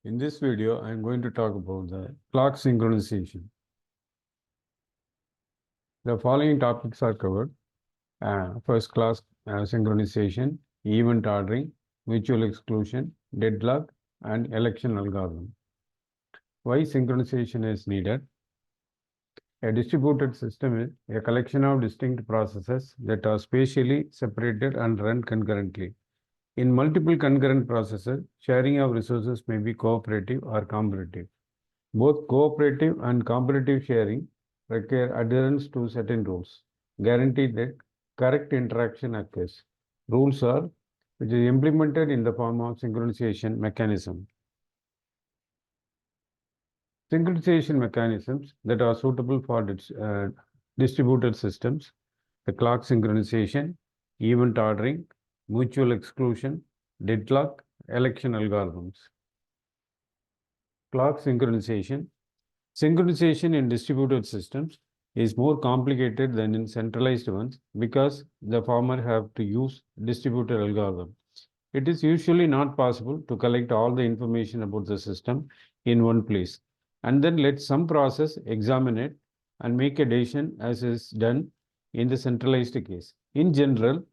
In this video, I am going to talk about the clock synchronization. The following topics are covered. First class synchronization, event ordering, mutual exclusion, deadlock, and election algorithm. Why synchronization is needed? A distributed system is a collection of distinct processes that are spatially separated and run concurrently. In multiple concurrent processes, sharing of resources may be cooperative or competitive. Both cooperative and competitive sharing require adherence to certain rules, guarantee that correct interaction occurs. Rules are which is implemented in the form of synchronization mechanism. Synchronization mechanisms that are suitable for distributed systems, the clock synchronization, event ordering, mutual exclusion, deadlock, election algorithms. Clock synchronization. Synchronization in distributed systems is more complicated than in centralized ones because the former have to use distributed algorithm. It is usually not possible to collect all the information about the system in one place and then let some process examine it and make a decision as is done in the centralized case. In general,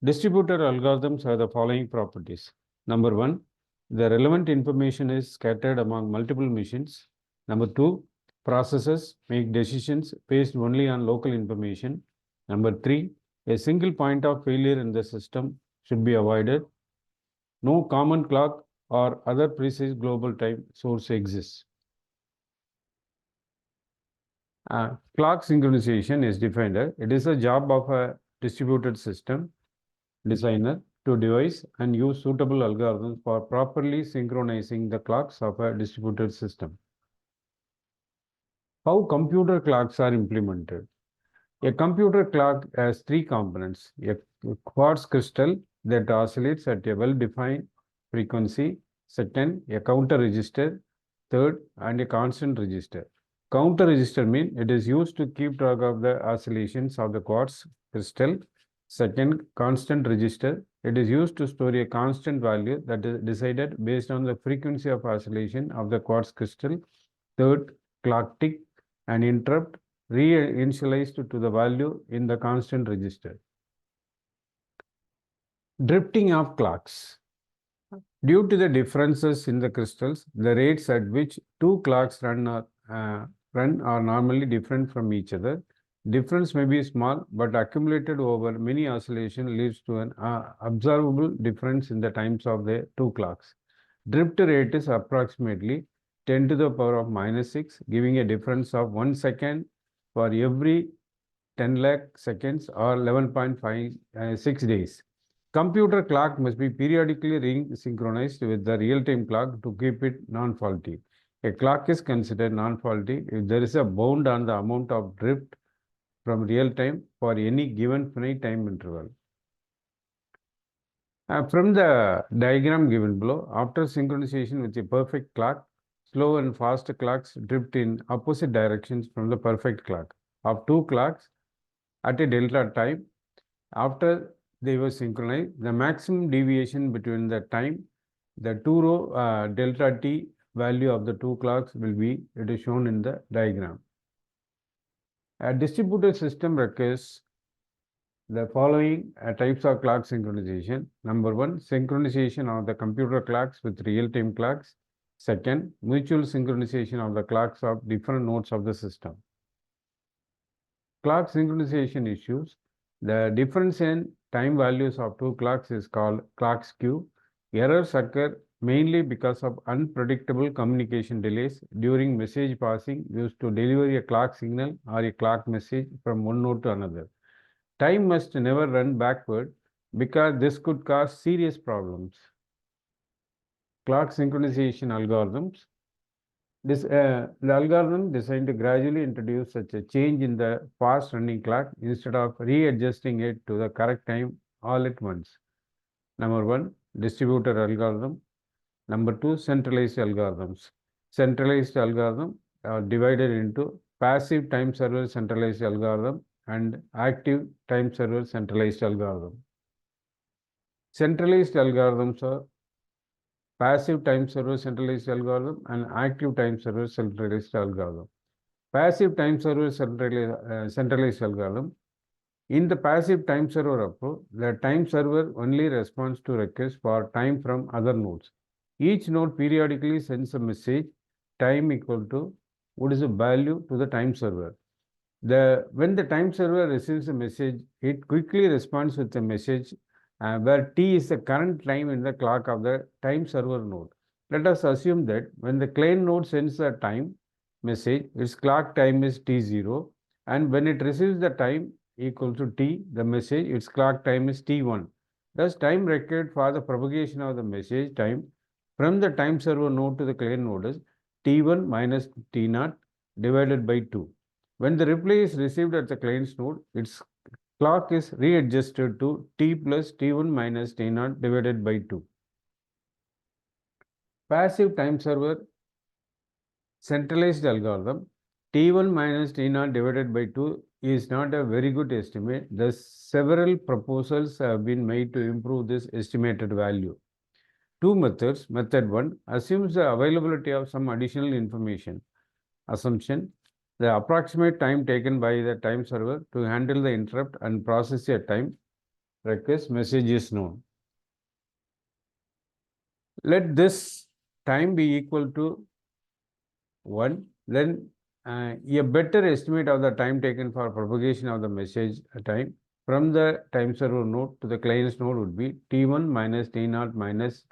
distributed algorithms have the following properties. Number one, the relevant information is scattered among multiple machines. Number two, processes make decisions based only on local information. Number three, a single point of failure in the system should be avoided. No common clock or other precise global time source exists. Clock synchronization is defined. It is a job of a distributed system designer to devise and use suitable algorithms for properly synchronizing the clocks of a distributed system. How computer clocks are implemented? A computer clock has three components: a quartz crystal that oscillates at a well-defined frequency, second, a counter register, third, and a constant register. Counter register means it is used to keep track of the oscillations of the quartz crystal. Second, constant register. It is used to store a constant value that is decided based on the frequency of oscillation of the quartz crystal. Third, clock tick and interrupt re-initialized to the value in the constant register. Drifting of clocks. Due to the differences in the crystals, the rates at which two clocks run are normally different from each other. Difference may be small, but accumulated over many oscillations leads to an observable difference in the times of the two clocks. Drift rate is approximately 10 to the power of -6, giving a difference of 1 second for every 10 lakh seconds or 11.56 days. Computer clock must be periodically re-synchronized with the real-time clock to keep it non-faulty. A clock is considered non-faulty if there is a bound on the amount of drift from real time for any given finite time interval. From the diagram given below, after synchronization with a perfect clock, slow and fast clocks drift in opposite directions from the perfect clock. Of two clocks at a delta time, after they were synchronized, the maximum deviation between the time, the two-row delta t value of the two clocks will be, it is shown in the diagram. A distributed system requires the following types of clock synchronization. Number one, synchronization of the computer clocks with real-time clocks. Second, mutual synchronization of the clocks of different nodes of the system. Clock synchronization issues. The difference in time values of two clocks is called clock skew. Errors occur mainly because of unpredictable communication delays during message passing used to deliver a clock signal or a clock message from one node to another. Time must never run backward because this could cause serious problems. Clock synchronization algorithms. The algorithm designed to gradually introduce such a change in the fast running clock instead of readjusting it to the correct time all at once. Number one, distributed algorithm. Number two, centralized algorithms. Centralized algorithm are divided into passive time server centralized algorithm and active time server centralized algorithm. Centralized algorithms are passive time server centralized algorithm, and active time server centralized algorithm. Passive time server centralized algorithm. In the passive time server approach, the time server only responds to requests for time from other nodes. Each node periodically sends a message, time equal to what is the value to the time server. When the time server receives a message, it quickly responds with a message where t is the current time in the clock of the time server node. Let us assume that when the client node sends a time message, its clock time is t0, and when it receives the time equal to t, the message, its clock time is t1. Thus, time required for the propagation of the message time from the time server node to the client node is t1 minus t0 divided by 2. When the reply is received at the client's node, its clock is readjusted to t plus t1 minus t0 divided by 2. Passive time server centralized algorithm, t1 minus t0 divided by 2 is not a very good estimate. Thus, several proposals have been made to improve this estimated value. Two methods. Method 1 assumes the availability of some additional information. Assumption: the approximate time taken by the time server to handle the interrupt and process a time request message is known. Let this time be equal to 1, then a better estimate of the time taken for propagation of the message time from the time server node to the client's node would be t1 minus t0 minus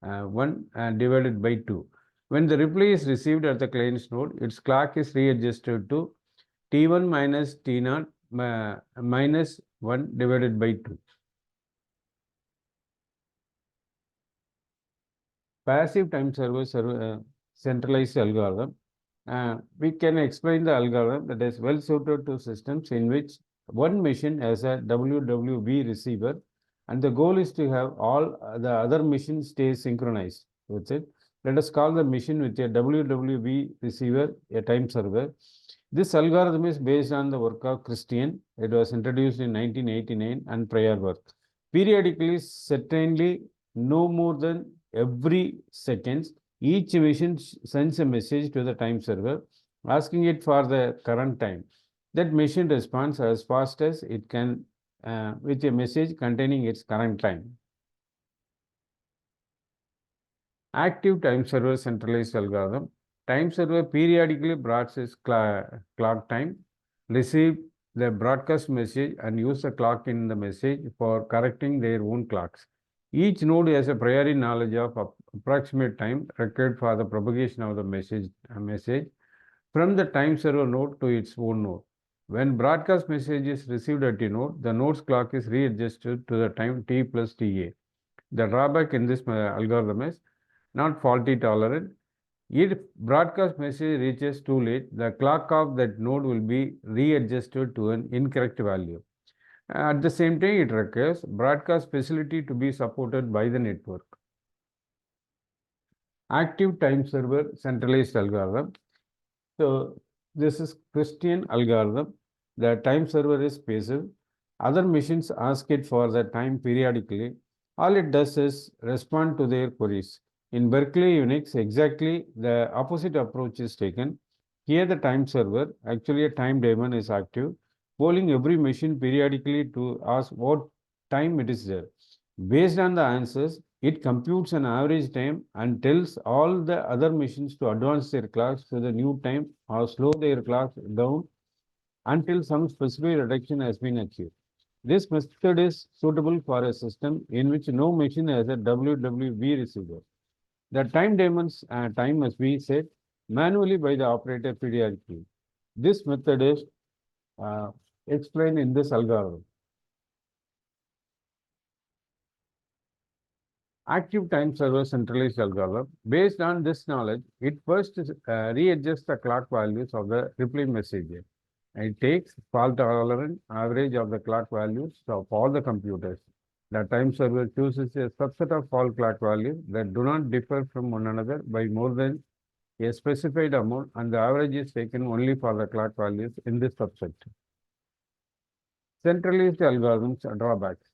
1 divided by 2. When the reply is received at the client's node, its clock is readjusted to t1 minus t0 minus 1 divided by 2. Passive time server centralized algorithm. We can explain the algorithm that is well suited to systems in which one machine has a WWB receiver, and the goal is to have all the other machines stay synchronized with it. Let us call the machine with a WWB receiver a time server. This algorithm is based on the work of Christian. It was introduced in 1989 and prior work. Periodically, certainly no more than every seconds, each machine sends a message to the time server asking it for the current time. That machine responds as fast as it can with a message containing its current time. Active time server centralized algorithm. Time server periodically broadcasts clock time, receive the broadcast message and use the clock in the message for correcting their own clocks. Each node has a priori knowledge of approximate time required for the propagation of the message from the time server node to its own node. When broadcast message is received at a node, the node's clock is readjusted to the time t plus ta. The drawback in this algorithm is not faulty tolerant. If broadcast message reaches too late, the clock of that node will be readjusted to an incorrect value. At the same time, it requires broadcast facility to be supported by the network. Active time server centralized algorithm. So this is Christian algorithm. The time server is passive. Other machines ask it for the time periodically. All it does is respond to their queries. In Berkeley Unix, exactly the opposite approach is taken. Here the time server, actually a time daemon, is active, polling every machine periodically to ask what time it is there. Based on the answers, it computes an average time and tells all the other machines to advance their clocks to the new time or slow their clocks down until some specific reduction has been achieved. This method is suitable for a system in which no machine has a WWB receiver. The time daemon's time must be set manually by the operator periodically. This method is explained in this algorithm. Active time server centralized algorithm. Based on this knowledge, it first readjusts the clock values of the reply message. It takes fault tolerant average of the clock values of all the computers. The time server chooses a subset of all clock values that do not differ from one another by more than a specified amount, and the average is taken only for the clock values in this subset. Centralized algorithms drawbacks.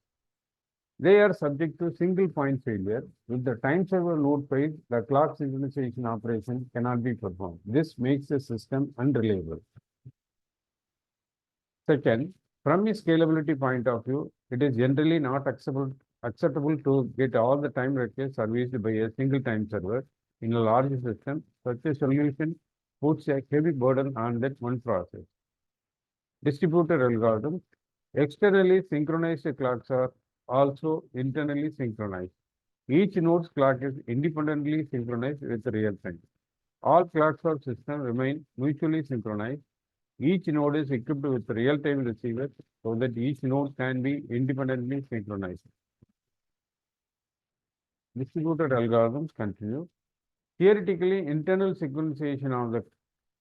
They are subject to single point failure. If the time server node fails, the clock synchronization operation cannot be performed. This makes the system unreliable. Second, from a scalability point of view, it is generally not acceptable to get all the time requests serviced by a single time server in a large system. Such a solution puts a heavy burden on that one process. Distributed algorithms. Externally synchronized clocks are also internally synchronized. Each node's clock is independently synchronized with real time. All clocks of system remain mutually synchronized. Each node is equipped with real-time receivers so that each node can be independently synchronized. Distributed algorithms continue. Theoretically, internal synchronization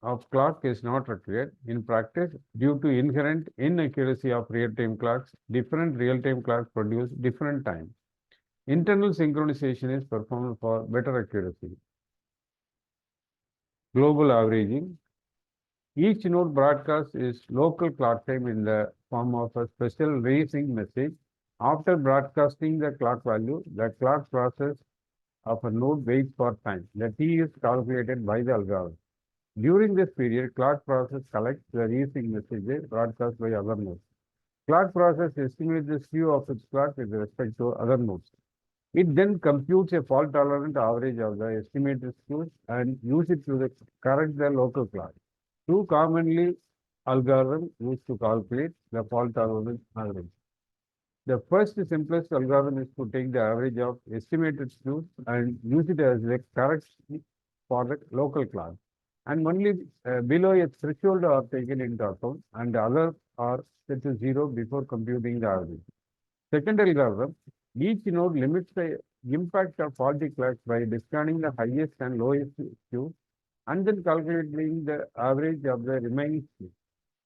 of clock is not required. In practice, due to inherent inaccuracy of real-time clocks, different real-time clocks produce different time. Internal synchronization is performed for better accuracy. Global averaging. Each node broadcast is local clock time in the form of a special raising message. After broadcasting the clock value, the clock process of a node waits for time. The T is calculated by the algorithm. During this period, clock process collects the raising messages broadcast by other nodes. Clock process estimates the skew of its clock with respect to other nodes. It then computes a fault-tolerant average of the estimated skews and uses it to correct the local clock. Two commonly algorithms used to calculate the fault-tolerant average. The first simplest algorithm is to take the average of estimated skews and use it as the correct for the local clock. And only below a threshold are taken into account and the others are set to 0 before computing the average. Second algorithm, each node limits the impact of faulty clocks by discarding the highest and lowest skew and then calculating the average of the remaining skew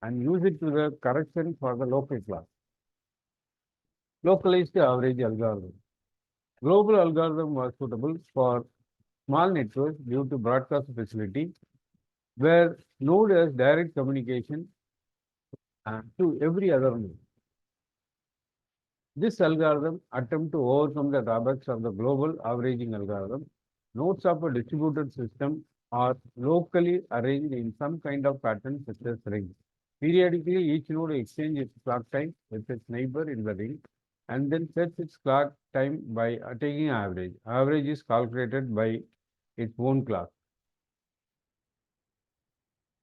and use it to the correction for the local clock. Localized average algorithm. Global algorithm was suitable for small networks due to broadcast facility where node has direct communication to every other node. This algorithm attempts to overcome the drawbacks of the global averaging algorithm. Nodes of a distributed system are locally arranged in some kind of pattern such as rings. Periodically, each node exchanges its clock time with its neighbor in the ring and then sets its clock time by taking average. Average is calculated by its own clock.